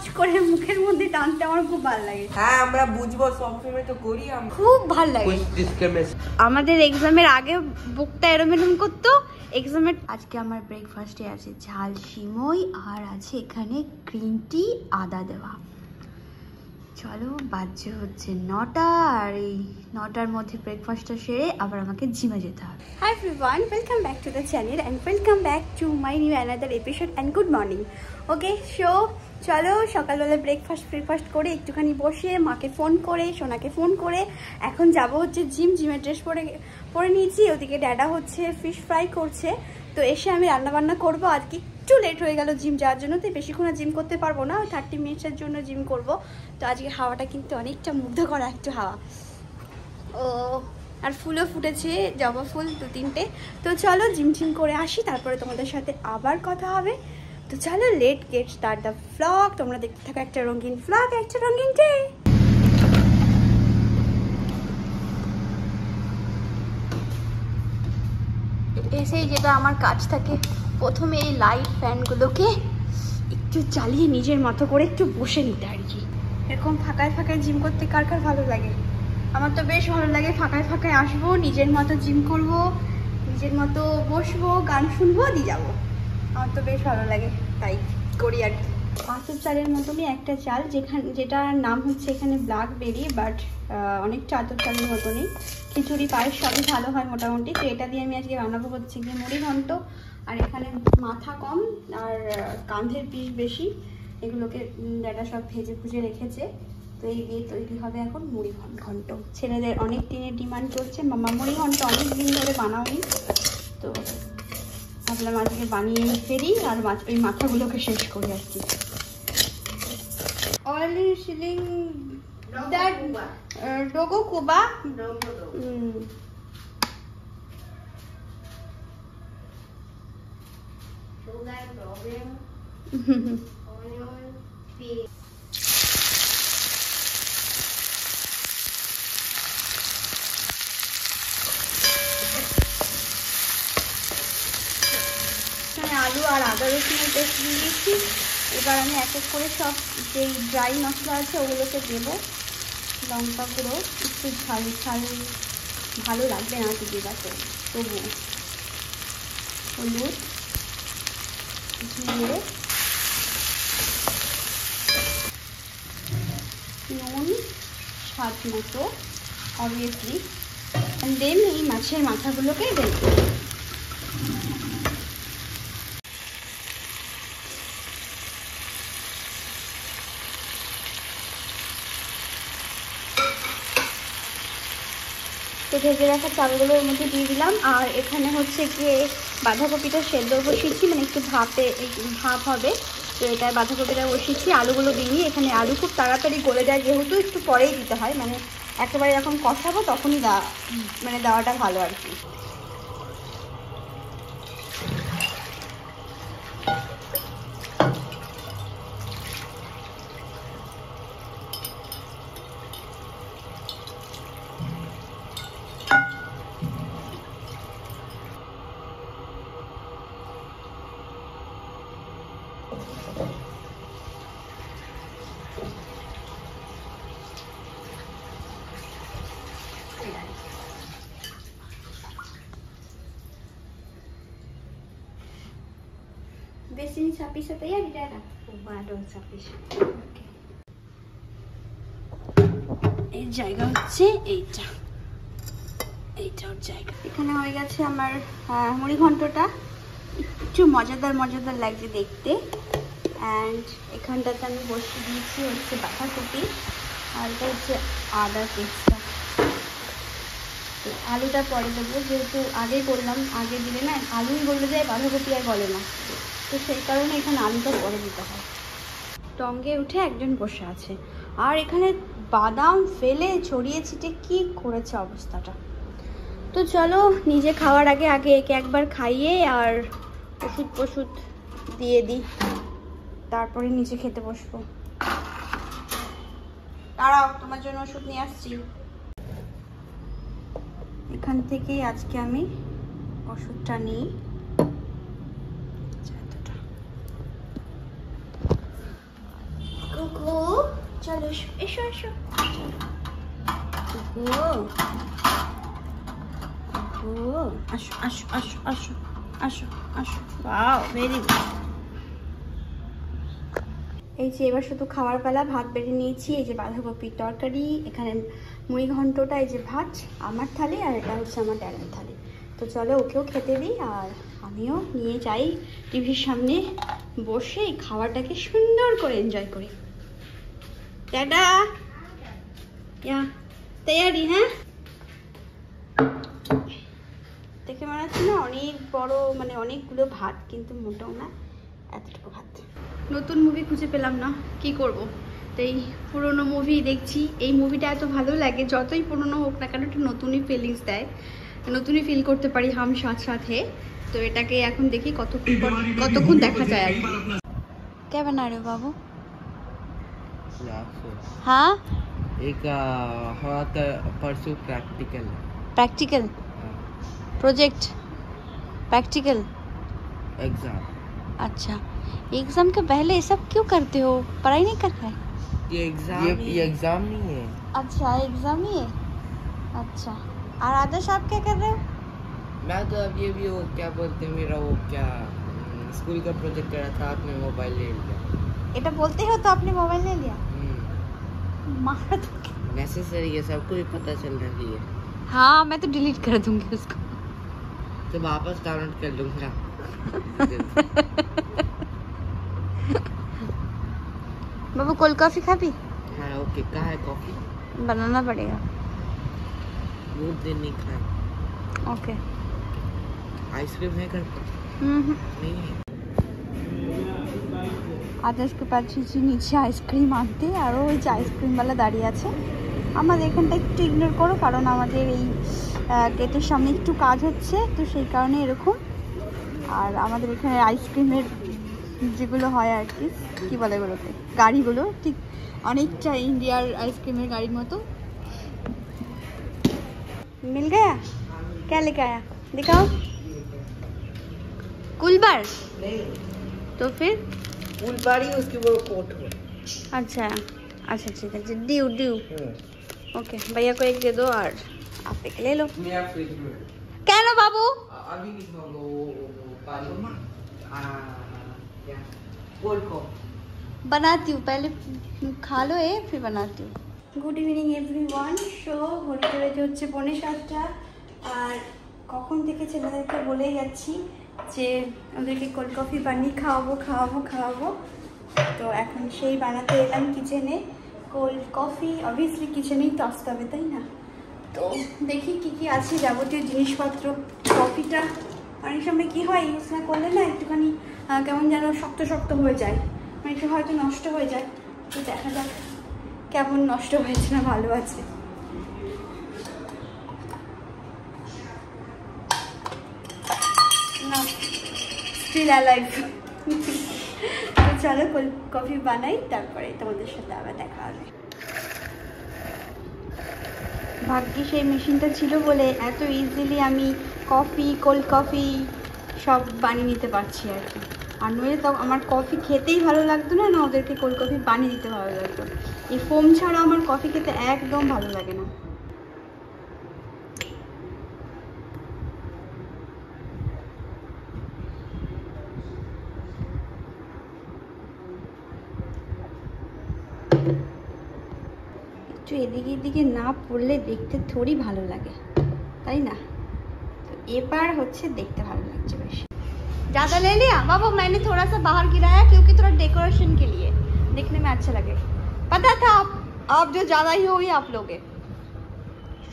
খচ করে মুখের মধ্যে টানতে আমার খুব ভালো লাগে। হ্যাঁ আমরা বুঝবো, সবসময় তো করি, খুব ভালো লাগে। আমাদের এক্সামের আগে বুকটা এরম করতো এক্সামের। আজকে আমার ব্রেকফাস্টে আছে ঝাল সিমই আর আছে এখানে গ্রিন টি আদা দেওয়া। চলো বাজে হচ্ছে 9টা, আর এই 9টার মধ্যে ব্রেকফাস্টটা সেরে আবার আমাকে জিমে যেতে হবে। Hi everyone, welcome back to the channel and welcome back to my new another episode and good morning. Okay so চলো সকালবেলা ব্রেকফাস্ট করে একটুখানি বসে মাকে ফোন করে সোনাকে ফোন করে এখন যাব হচ্ছে জিমের ড্রেস পরে নিয়েছি। ওদিকে ড্যাডা হচ্ছে ফিশ ফ্রাই করছে, তো এসে আমি রান্নাবান্না করবো। আজকে একটু লেট হয়ে গেল জিম যাওয়ার জন্য, তো বেশিক্ষণ জিম করতে পারবো না, 30 মিনিটসের জন্য জিম করব। তো আজকে হাওয়াটা কিন্তু অনেকটা মুগ্ধ করা একটু হাওয়া, ও আর ফুলও ফুটেছে, জবা ফুল 2-3টে। তো চলো জিম করে আসি, তারপরে তোমাদের সাথে আবার কথা হবে। তো চলো late get start the vlog. তোমরা দেখতে থাকো একটা রঙিন ভ্লগ, একটা রঙিন ডে। এসেই যেটা আমার কাজ থাকে, প্রথমে এই লাইট ফ্যানগুলোকে একটু চালিয়ে নিজের মতো করে একটু বসে নিতে আর কি। এরকম ফাঁকায় ফাঁকায় জিম করতে কার কার ভালো লাগে? আমার তো বেশ ভালো লাগে। ফাঁকায় ফাঁকায় আসবো, নিজের মতো জিম করব, নিজের মতো বসবো, গান শুনবো, দিয়ে যাবো। আমার তো বেশ ভালো লাগে, তাই করি আর কি। আতপ চালের মতনই একটা চাল, যেটার নাম হচ্ছে এখানে ব্ল্যাকবেরি, বাট অনেকটা আতপ চালের মতনই। খিচুড়ি পায়েস সবই ভালো হয় মোটামুটি। তো এটা দিয়ে আমি আজকে বানাবো হচ্ছে গিয়ে মুড়ি ঘন্ট। আর এখানে মাথা কম আর কাঁধের পিস বেশি, এগুলোকে দাদা সব ভেজে ভুজে রেখেছে। তো এই দিয়ে তৈরি হবে এখন মুড়ি ঘন্ট। ছেলেদের অনেক দিনের ডিমান্ড চলছে, মামা মুড়ি ঘন্ট অনেক দিন ধরে বানাওনি, তো ভাবলাম আজকে বানিয়ে ফেরি আর ওই মাথাগুলোকে শেষ করি আর কি। অয়েলি সিলিং দ্যাট ডোগো কুবা আলু আর আদা রসুনের পেস্ট দিয়ে দিয়েছি। এবার আমি এক এক করে সব যেই ড্রাই মশলা আছে ওগুলোকে দেবো। লঙ্কা গুঁড়ো, একটু ঝাল ভালো লাগবে না কি দেবা, তো তবু হলুদ, জিরে, নুন স্বাদ মতো অবভিয়াসলি, অ্যান্ড দেন এই মাছের মাথাগুলোকে দেব। তো ভেজে রাখা চালগুলো এর মধ্যে দিয়ে দিলাম। আর এখানে হচ্ছে গিয়ে বাঁধাকপিটা সেদ্ধ বসিয়েছি, মানে একটু ভাপ হবে, তো এটা বাঁধাকপিটা বসিয়েছি। আলুগুলো দিইনি, এখানে আলু খুব তাড়াতাড়ি গলে যায় যেহেতু, একটু পরেই দিতে হয়, মানে একেবারে যখন কষাবো তখনই দেওয়াটা ভালো আর কি। Vesti ni sapi ya di daerah. Baru sapi. এই জায়গা হচ্ছে এইটার জায়গা। এখানে হয়ে গেছে আমার মুড়ি ঘন্টটা, একটু মজাদার লাগছে দেখতে। অ্যান্ড এখানটাতে আমি বসিয়ে দিয়েছি হচ্ছে বাঁধাকপি, আর এটা হচ্ছে আদা পেস্টটা। আলুটা পরে দেবো, যেহেতু আগে করলাম, আগে দিলে না আলুই গলে যায়, বাঁধাকপি আর গলে না, তো সেই কারণে এখানে আলুটা পরে দিতে হয়। টঙ্গে উঠে একজন বসে আছে, আর এখানে বাদাম ফেলে ছড়িয়ে ছিটে কি করেছে অবস্থাটা। তো চলো নিজে খাওয়ার আগে একে একবার খাইয়ে আর ওষুধ দিয়ে দিই, তারপরে নিচে খেতে বসবো। দাঁড়াও, তোমার জন্য ওষুধ নিয়ে আসছি। এখান থেকেই আজকে আমি ওষুধটা নিই। চলো এসো এসো এসো। আসো আসো আসো আসো আসো আসো। Wow very good. এই যে এবার শুধু খাওয়ার বেলা, ভাত বেড়ে নিয়েছি। এই যে বাঁধাকপির তরকারি, এখানে মুড়ি ঘন্টটা, এই যে ভাত আমার থালি, আর এটা হচ্ছে আমার ড্যাডের থালি। তো চলো ওকেও খেতে দিই আর আমিও নিয়ে যাই টিভির সামনে বসে এই খাওয়াটাকে সুন্দর করে এনজয় করি। ড্যাডা ইয়া তৈরি, হ্যাঁ? দেখে মনে হচ্ছে না অনেক বড়, মানে অনেকগুলো ভাত, কিন্তু মোটেও না, এতটুকু ভাত। নতুন মুভি খুঁজে পেলাম না, কি করব? তো এই পুরোনো মুভি দেখছি। এই মুভিটা এত ভালো লাগে, যতই পুরোনো হোক না কেন, একটু নতুনই ফিলিংস দেয়, নতুনই ফিল করতে পারি হাম সাথ সাথে। তো এটাকে এখন দেখি কতক্ষণ দেখা যায় আর কি। क्या बना रहे हो बाबू? हाँ एक हुआ था परसों practical. Practical project, practical exam. अच्छा, एग्जाम के पहले ये सब क्यों करते हो? पढ़ाई नहीं कर रहे? ये एग्जाम नहीं है। अच्छा एग्जाम ही है। अच्छा, और आदर्श आप क्या कर रहे हो? मैं तो अभी वो क्या बोलते हैं, मेरा वो क्या स्कूल का प्रोजेक्ट कर रहा था, आपने मोबाइल ले लिया। এটা বলতে हो तो आपने मोबाइल ले लिया? मार तो नेसेसरी है, सबको भी पता चल रही है। हाँ मैं तो डिलीट कर दूंगी उसको। तो वापस डाउनलोड कर लूंगा। बाबू कोल्ड कॉफी खाबी? हाँ ओके। कहाँ है कॉफी? बनाना पड़ेगा। बहुत दिन नहीं खाए। ओके। आइसक्रीम है घर पर? नहीं है। আদার্সকে পাঠিয়েছি নিচে আইসক্রিম আনতে, আরও ওই যে আইসক্রিমওয়ালা দাঁড়িয়ে আছে। আমাদের এখানটা একটু ইগনোর করো, কারণ আমাদের এই গেটের সামনে একটু কাজ হচ্ছে, তো সেই কারণে এরকম। আর আমাদের এখানে আইসক্রিমের যেগুলো হয় আর কি, কী বলে এগুলোতে, গাড়িগুলো ঠিক অনেকটা ইন্ডিয়ার আইসক্রিমের গাড়ির মতো। মিল গয়া? क्या लेके आया दिखाओ? कुलबार? तो फिर फुलबाड़ी उसकी वो कोट है। अच्छा अच्छा ठीक है, ड्यू ड्यू। ओके भैया को एक दे दो और आप एक ले लो। मेरा फ्रिज में क्या लो बाबू? अभी नहीं खाऊंगा वो पानी क्या कोल्ड कॉफी बनाती हूँ, पहले खा लो ये, फिर बनाती हूँ। Good evening everyone. সো ঘড়িতে বেজে হচ্ছে 6:45, আর কখন থেকে ছেলেদেরকে বলেই যাচ্ছি যে ওদেরকে কোল্ড কফি বানিয়ে খাওয়াবো। তো এখন সেই বানাতে এলাম কিচেনে। কোল্ড কফি অবভিয়াসলি কিচেনেই তো আসতে হবে, তাই না? তো দেখি কি আছে যাবতীয় জিনিসপত্র। কফিটা অনেক সময় কী হয়, ইউজ না করলে না একটুখানি কেমন যেন শক্ত হয়ে যায়, মানে একটু হয়তো নষ্ট হয়ে যায়। তো দেখা যাক কেমন নষ্ট হয়েছে না ভালো আছে। না স্টিল অ্যালাইভ। তো চলো কোল্ড কফি বানাই, তারপরে তোমাদের সাথে আবার দেখা হবে। ভাগ্যে সেই মেশিনটা ছিল বলে এত ইজিলি আমি কফি, কোল্ড কফি সব বানিয়ে নিতে পারছি আর কি। আর নইলে তো আমার কফি খেতেই ভালো লাগতো না, ওদেরকে কোল্ড কফি বানিয়ে দিতে ভালো লাগতো। এই ফোম ছাড়া আমার কফি খেতে একদম ভালো লাগে না। একটু এদিকে না পড়লে দেখতে থোড়ি ভালো লাগে, তাই না? তো এবার হচ্ছে দেখতে ভালো লাগছে বেশি। ज़्यादा ले लिया बाबू? मैंने थोड़ा सा बाहर गिराया क्योंकि थोड़ा डेकोरेशन के लिए देखने में अच्छा लगे। पता था आप जो ज़्यादा ही होगी आप लोगे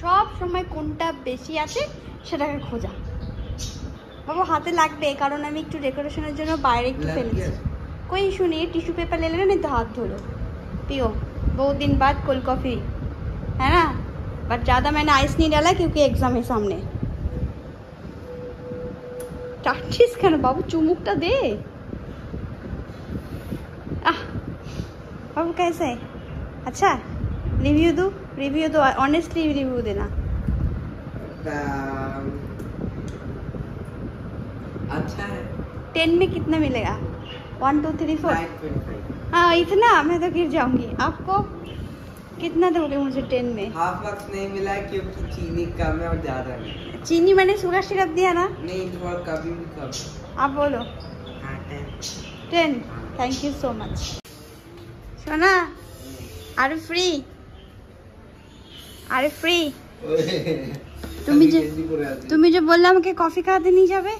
सब समय কোনটা বেশি আছে সেটাকে খোঁজা। বাবু হাতে লাগবে, কারণ আমি একটু ডেকোরেশনের জন্য বাইরে একটু ফেলেছি। कोई इशू नहीं है, टिश्यू पेपर ले लेना, नहीं तो हाथ धो लो, पियो। बहुत दिन बाद कोल्ड कॉफ़ी है ना, बट ज़्यादा मैंने आइस नहीं डाला क्योंकि एग्ज़ाम है सामने। টাটছিস কেন বাবু? চুমুকটা দে। बाबू कैसे है? अच्छा रिव्यू दो ऑनेस्टली रिव्यू देना। अच्छा है। 10 में कितना मिलेगा? 1 2 3 4? 9.5। हाँ इतना, मैं तो गिर जाऊंगी। आपको कितना दोगे मुझे 10 में? हाफ मार्क्स नहीं मिला है क्योंकि चीनी कम है और ज्यादा नहीं। चीनी मैंने शुगर सिरप दिया ना? नहीं थोड़ा कभी भी कम। आप बोलो। हाँ 10। Thank you so much. सोना आर यू फ्री? আরে ফ্রি তুমি যে বললাম আমাকে কফি খাওয়াতে নিয়ে যাবে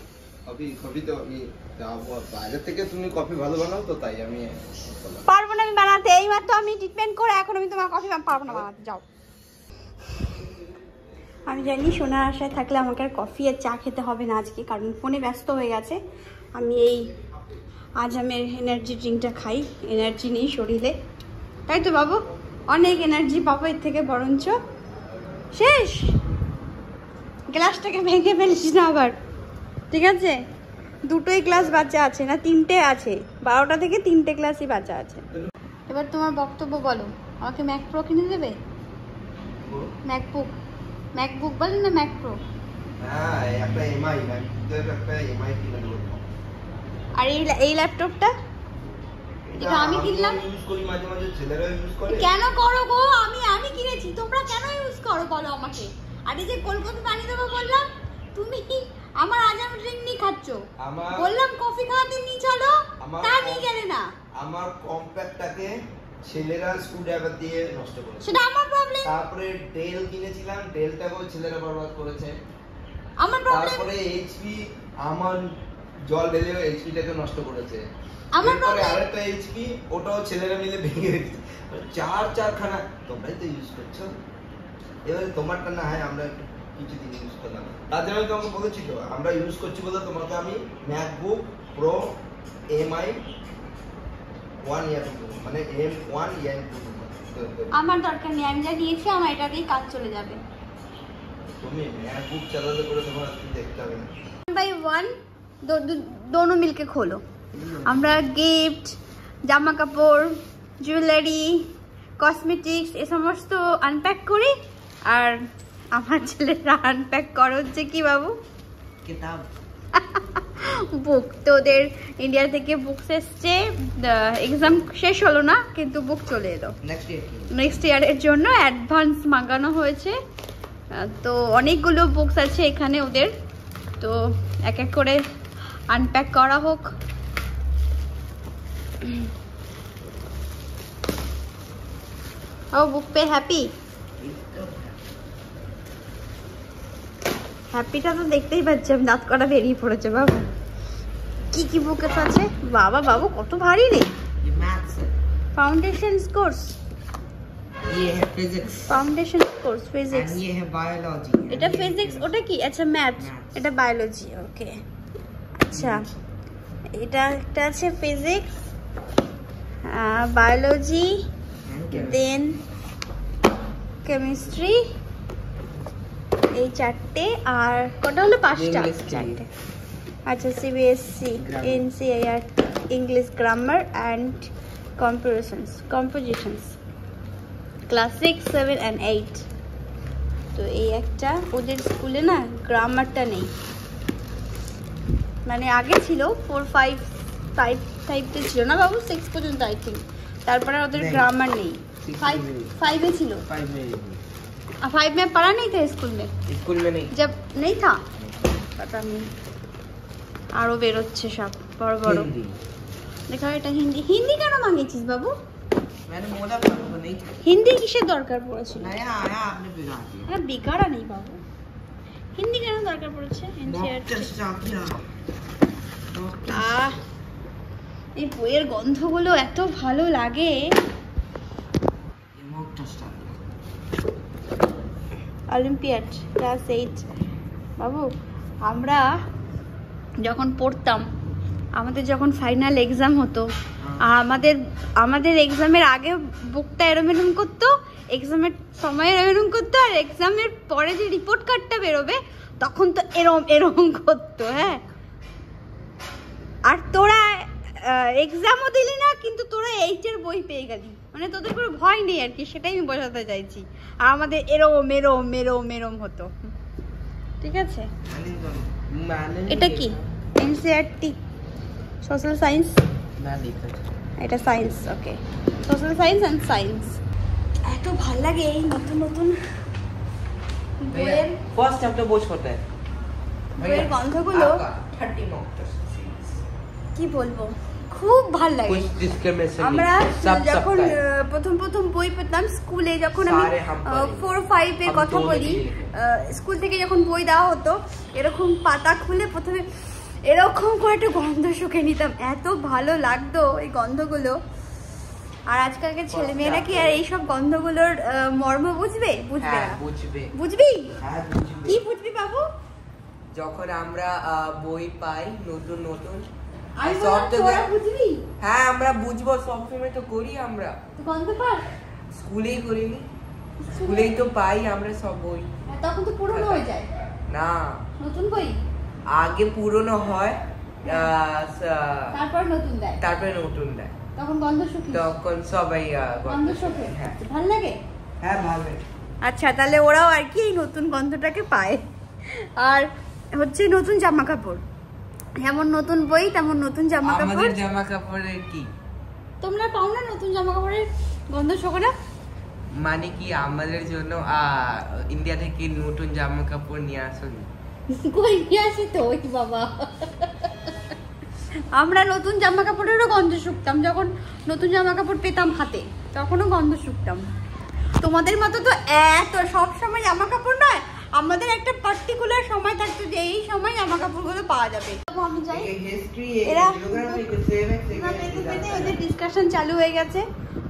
কফি তো আমি বাইরে থেকে তুমি কফি ভালো বানাও তো তাই আমি পারবো না আমি বানাতে এইমাত্র আমি ট্রিটমেন্ট করে এখন আমি তোমার কফি পারবো না বানাতে যাও আমি জানি সোনার আশায় থাকলে আমাকে আর কফি আর চা খেতে হবে না আজকে কারণ ফোনে ব্যস্ত হয়ে গেছে আমি এই আজ আমি এনার্জি ড্রিঙ্কটা খাই এনার্জি নেই শরীরে তাই তো বাবু অনেক এনার্জি পাবো এর থেকে বরঞ্চ শেষ গ্লাসটাকে ভেঙে ফেলিস না আবার ঠিক আছে দুটোই ক্লাস বাচ্চা আছে না তিনটে আছে 12টা থেকে তিনটে ক্লাসই বাচ্চা আছে এবার তোমার বক্তব্য বলো আমাকে ম্যাক প্রো কিনে দেবে ম্যাকবুক বলেন না ম্যাক প্রো হ্যাঁ একটা এমআই একটা এমআই কিনে দেবো আর এই ল্যাপটপটা এটা আমি কিনলাম ইউজ করি মাঝে মাঝে ছেলেরা ইউজ করে কেন করো গো আমি কিনেছি তোমরা কেন ইউজ করো বলো আমাকে আরে যে কলকাতা পানি দেবো বললাম তুমি কি আমার আজাম ড্রিঙ্ক নিয়ে খাচ্ছো বললাম কফি খাওয়াতে নিয়ে চলো তা নিয়ে গেলে না আমার কম্প্যাক্টটাকে ছেলেরা স্ক্রুড্রাইভার দিয়ে নষ্ট করেছে সেটা আমার প্রবলেম তারপরে ডেল কিনেছিলাম ডেলটাকেও ছেলেরা বরবাদ করেছে আমার প্রবলেম তারপরে এইচপি আমার জল ঢেলেও এইচপিটাকে নষ্ট করেছে আমার পরে আরেকটা এইচপি ওটাও ছেলেরা মিলে ভেঙে দিয়েছে চারখানা তোমরাই তো ইউজ করছো এবারে তোমারটা না হয় আমরা কিছুদিন ইউজ করলাম তাদের আমি তোমাকে বলেছি তো আমরা ইউজ করছি বলে তোমাকে আমি ম্যাকবুক প্রো এমআই 1 ইয়ার মানে M1 ইয়ার আমার দরকার নেই আমি যা নিয়েছি আমার এটা দিয়ে কাজ চলে যাবে তুমি ম্যাকবুক চালাতে করে তোমার কি দেখতে হবে না 1 by 1 दोनों मिलके खोलो আমরা গিফট জামা কাপড় জুয়েলারি কসমেটিক্স এই সমস্ত আনপ্যাক করি আর আমার ছেলেরা আনপ্যাক করো হচ্ছে কি বাবু किताब বুক তো ওদের ইন্ডিয়া থেকে বুকস এসছে এক্সাম শেষ হলো না কিন্তু বুক চলে এলো নেক্সট ইয়ারের জন্য অ্যাডভান্স মাগানো হয়েছে তো অনেকগুলো বুকস আছে এখানে ওদের তো এক এক করে আনপ্যাক করা হোক ও বুক পে হ্যাপি হ্যাপিটা তো দেখতেই পাচ্ছি আমি দাঁত করা বেরিয়ে পড়েছে বাবু কি কি বুক আছে বাবা বাবু কত ভারী রে ये मैथ्स है फाउंडेशन कोर्स ये है फिजिक्स फाउंडेशन कोर्स फिजिक्स ये है बायोलॉजी এটা ফিজিক্স ওটা কি আচ্ছা ম্যাথ এটা বায়োলজি ওকে আচ্ছা এটা একটা আছে ফিজিক্স বায়োলজি দেন কেমিস্ট্রি এই চারটে আর কত হলো পাঁচটা চারটে আচ্ছা CBSE NCERT English grammar and compositions class 6, 7 and 8 তো এই একটা ওদের স্কুলে না গ্রামারটা নেই মানে আগে ছিল 4, 5, 5 ছিল না বাবু 6 পর্যন্ত আই থিঙ্ক তারপরে ওদের ग्रामर नहीं 5 में ছিল 5 में पढ़ा नहीं था स्कूल में नहीं जब नहीं था पता नहीं আরো বের হচ্ছে সব বড় বড় দেখো এটা হিন্দি হিন্দি কেন মাগিয়েছিস বাবু मैंने बोला था वो नहीं था হিন্দি কিসের দরকার পড়েছিল नया आया आपने बिगाड़ दिया আরে বিগাড়া নেই বাবু হিন্দি কেন দরকার পড়েছে डॉक्टर शाकिरा এই বইয়ের গন্ধগুলো এত ভালো লাগে অলিম্পিয়াড ক্লাস 8 বাবু আমরা যখন পড়তাম আমাদের যখন ফাইনাল এক্সাম হতো আর আমাদের এক্সামের আগে বুকটা এরম করতো এক্সামের সময় এরম করতো আর এক্সামের পরে যে রিপোর্ট কার্ডটা বেরোবে তখন তো এরম করতো হ্যাঁ আর তোরা এক্সামও দিলি না কিন্তু তোরা 8 এর বই পেয়ে গেলি মানে তোদের কোনো ভয় নেই আর কি সেটাই আমি বোঝাতে চাইছি আর আমাদের এরম হতো ঠিক আছে এটা কি এনসিইআরটি সোশ্যাল সায়েন্স এটা science okay social science and science এত ভাল লাগে এই নতুন নতুন বইয়ের फर्स्ट चैप्टर बोझ होता है বইয়ের গন্ধগুলো। 30 नोट কি বলবো, খুব ভাল লাগে। कुछ discrimination नहीं, আমরা सब যখন सबका है। প্রথম বই পেতাম স্কুলে, যখন আমি सारे हम पढ़े। 4-5 এর हम কথা दो में বলি, लिए। স্কুল থেকে যখন বই দেওয়া হতো এরকম পাতা খুলে প্রথমে এরকম করে একটা গন্ধ শুকে নিতাম, এত ভালো লাগতো এই গন্ধগুলো। আর আজকালকার ছেলে মেয়েরা কি আর এইসব গন্ধগুলোর মর্ম বুঝবে? বুঝবে না। বুঝবে বুঝবি? হ্যাঁ বুঝবে। কি বুঝবি বাবু? যখন আমরা বই পাই নতুন নতুন আমি সব বললাম তো তোরা বুঝবি? হ্যাঁ আমরা বুঝবো, সবসময় তো করি আমরা, তুই গন্ধ পাস? স্কুলেই করিনি, স্কুলেই তো পাই আমরা সব বই। তখন তো পুরনো হয়ে যায় না, নতুন বই, আগে পুরনো হয় তারপর নতুন দেয়, তারপরে নতুন দেয়, তখন গন্ধ শুকিয়ে তখন সবাই গন্ধ শুকে। হ্যাঁ ভাল লাগে। হ্যাঁ ভালো। আচ্ছা, তাহলে ওরাও আর কি এই নতুন গন্ধটাকে পায়। আর হচ্ছে নতুন জামা কাপড়, যেমন নতুন বই তেমন নতুন জামা কাপড়। আমাদের জামা কাপড়ের কি তোমরা পাও না নতুন জামা কাপড়ের গন্ধ শোকো না? মানে কি আমাদের জন্য ইন্ডিয়া থেকে নতুন জামা কাপড় নিয়ে আসুন। কই নিয়ে আসি তো ওই বাবা। আমরা নতুন জামা কাপড়েরও গন্ধ শুকতাম, যখন নতুন জামা কাপড় পেতাম হাতে তখনও গন্ধ শুকতাম। তোমাদের মতো তো এত সব সময় জামা কাপড় নয়, আমাদের একটা পার্টিকুলার সময় থাকতো যে এই সময় জামা কাপড়গুলো পাওয়া যাবে। আমি যাই, এরা ওদের ডিসকাশন চালু হয়ে গেছে,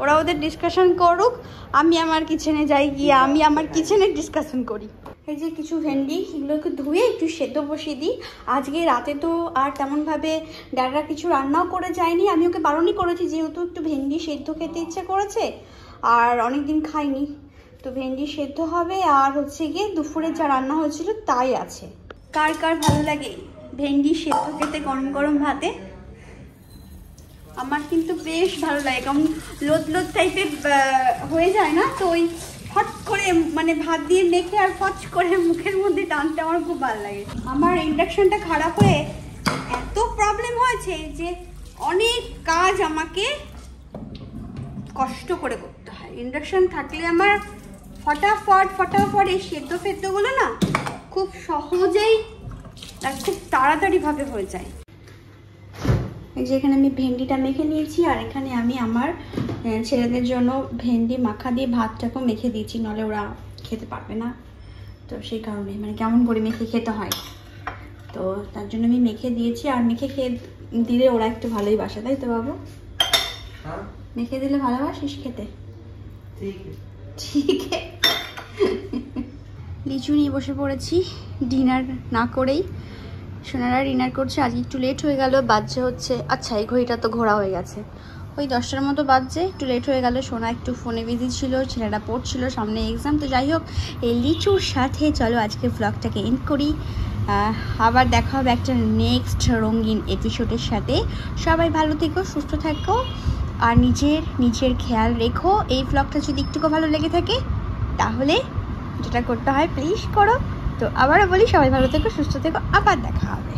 ওরা ওদের ডিসকাশন করুক, আমি আমার কিচেনে যাই, গিয়ে আমি আমার কিচেনের ডিসকাশন করি। এই যে কিছু ভেন্ডি, এগুলোকে ধুয়ে একটু সেদ্ধ বসিয়ে দিই। আজকে রাতে তো আর তেমনভাবে ডাটা কিছু রান্নাও করে যায়নি, আমি ওকে বারণই করেছি যেহেতু একটু ভেন্ডি সেদ্ধ খেতে ইচ্ছে করেছে আর অনেকদিন খাইনি, তো ভেন্ডি সেদ্ধ হবে আর হচ্ছে গিয়ে দুপুরে যা রান্না হয়েছিল তাই আছে। কার কার ভালো লাগে ভেন্ডি সেদ্ধ খেতে গরম গরম ভাতে? আমার কিন্তু বেশ ভালো লাগে, কারণ লোদ লোদ টাইপের হয়ে যায় না, তো ওই ফট করে মানে ভাত দিয়ে মেখে আর ফচ করে মুখের মধ্যে টানতে আমার খুব ভালো লাগে। আমার ইন্ডাকশনটা খারাপ হয়ে এত প্রবলেম হয়েছে যে অনেক কাজ আমাকে কষ্ট করে করতে হয়। ইন্ডাকশন থাকলে আমার ফটাফট এই সেদ্ধ ফেদ্ধগুলো না খুব সহজেই আর খুব তাড়াতাড়িভাবে হয়ে যায়। এই যে এখানে আমি ভেন্ডিটা মেখে নিয়েছি, আর এখানে আমি আমার ছেলেদের জন্য ভেন্ডি মাখা দিয়ে ভাতটাকেও মেখে দিয়েছি, নাহলে ওরা খেতে পারবে না, তো সেই কারণে মানে কেমন করে মেখে খেতে হয়, তো তার জন্য আমি মেখে দিয়েছি। আর মেখে খেয়ে দিলে ওরা একটু ভালোই বাসে, তাই তো বাবু? হ্যাঁ মেখে দিলে ভালোবাসিস খেতে? ঠিক আছে। লিচু নিয়ে বসে পড়েছি ডিনার না করেই, সোনারা ডিনার করছে। আজ একটু লেট হয়ে গেল, বাজছে হচ্ছে, আচ্ছা এই ঘড়িটা তো ঘোরা হয়ে গেছে, ওই 10টার মতো বাজছে, একটু লেট হয়ে গেল। সোনা একটু ফোনে বিজি ছিল, ছেলেরা পড়ছিল, সামনে এক্সাম, তো যাই হোক এই লিচুর সাথে চলো আজকে ব্লগটাকে এন্ড করি। আবার দেখা হবে একটা নেক্সট রঙিন এপিসোডের সাথে। সবাই ভালো থেকো, সুস্থ থাকো আর নিজের খেয়াল রেখো। এই ব্লগটা যদি একটুকু ভালো লেগে থাকে তাহলে যেটা করতে হয় প্লিজ করো। তো আবারও বলি সবাই ভালো থেকো, সুস্থ থেকো, আবার দেখা হবে।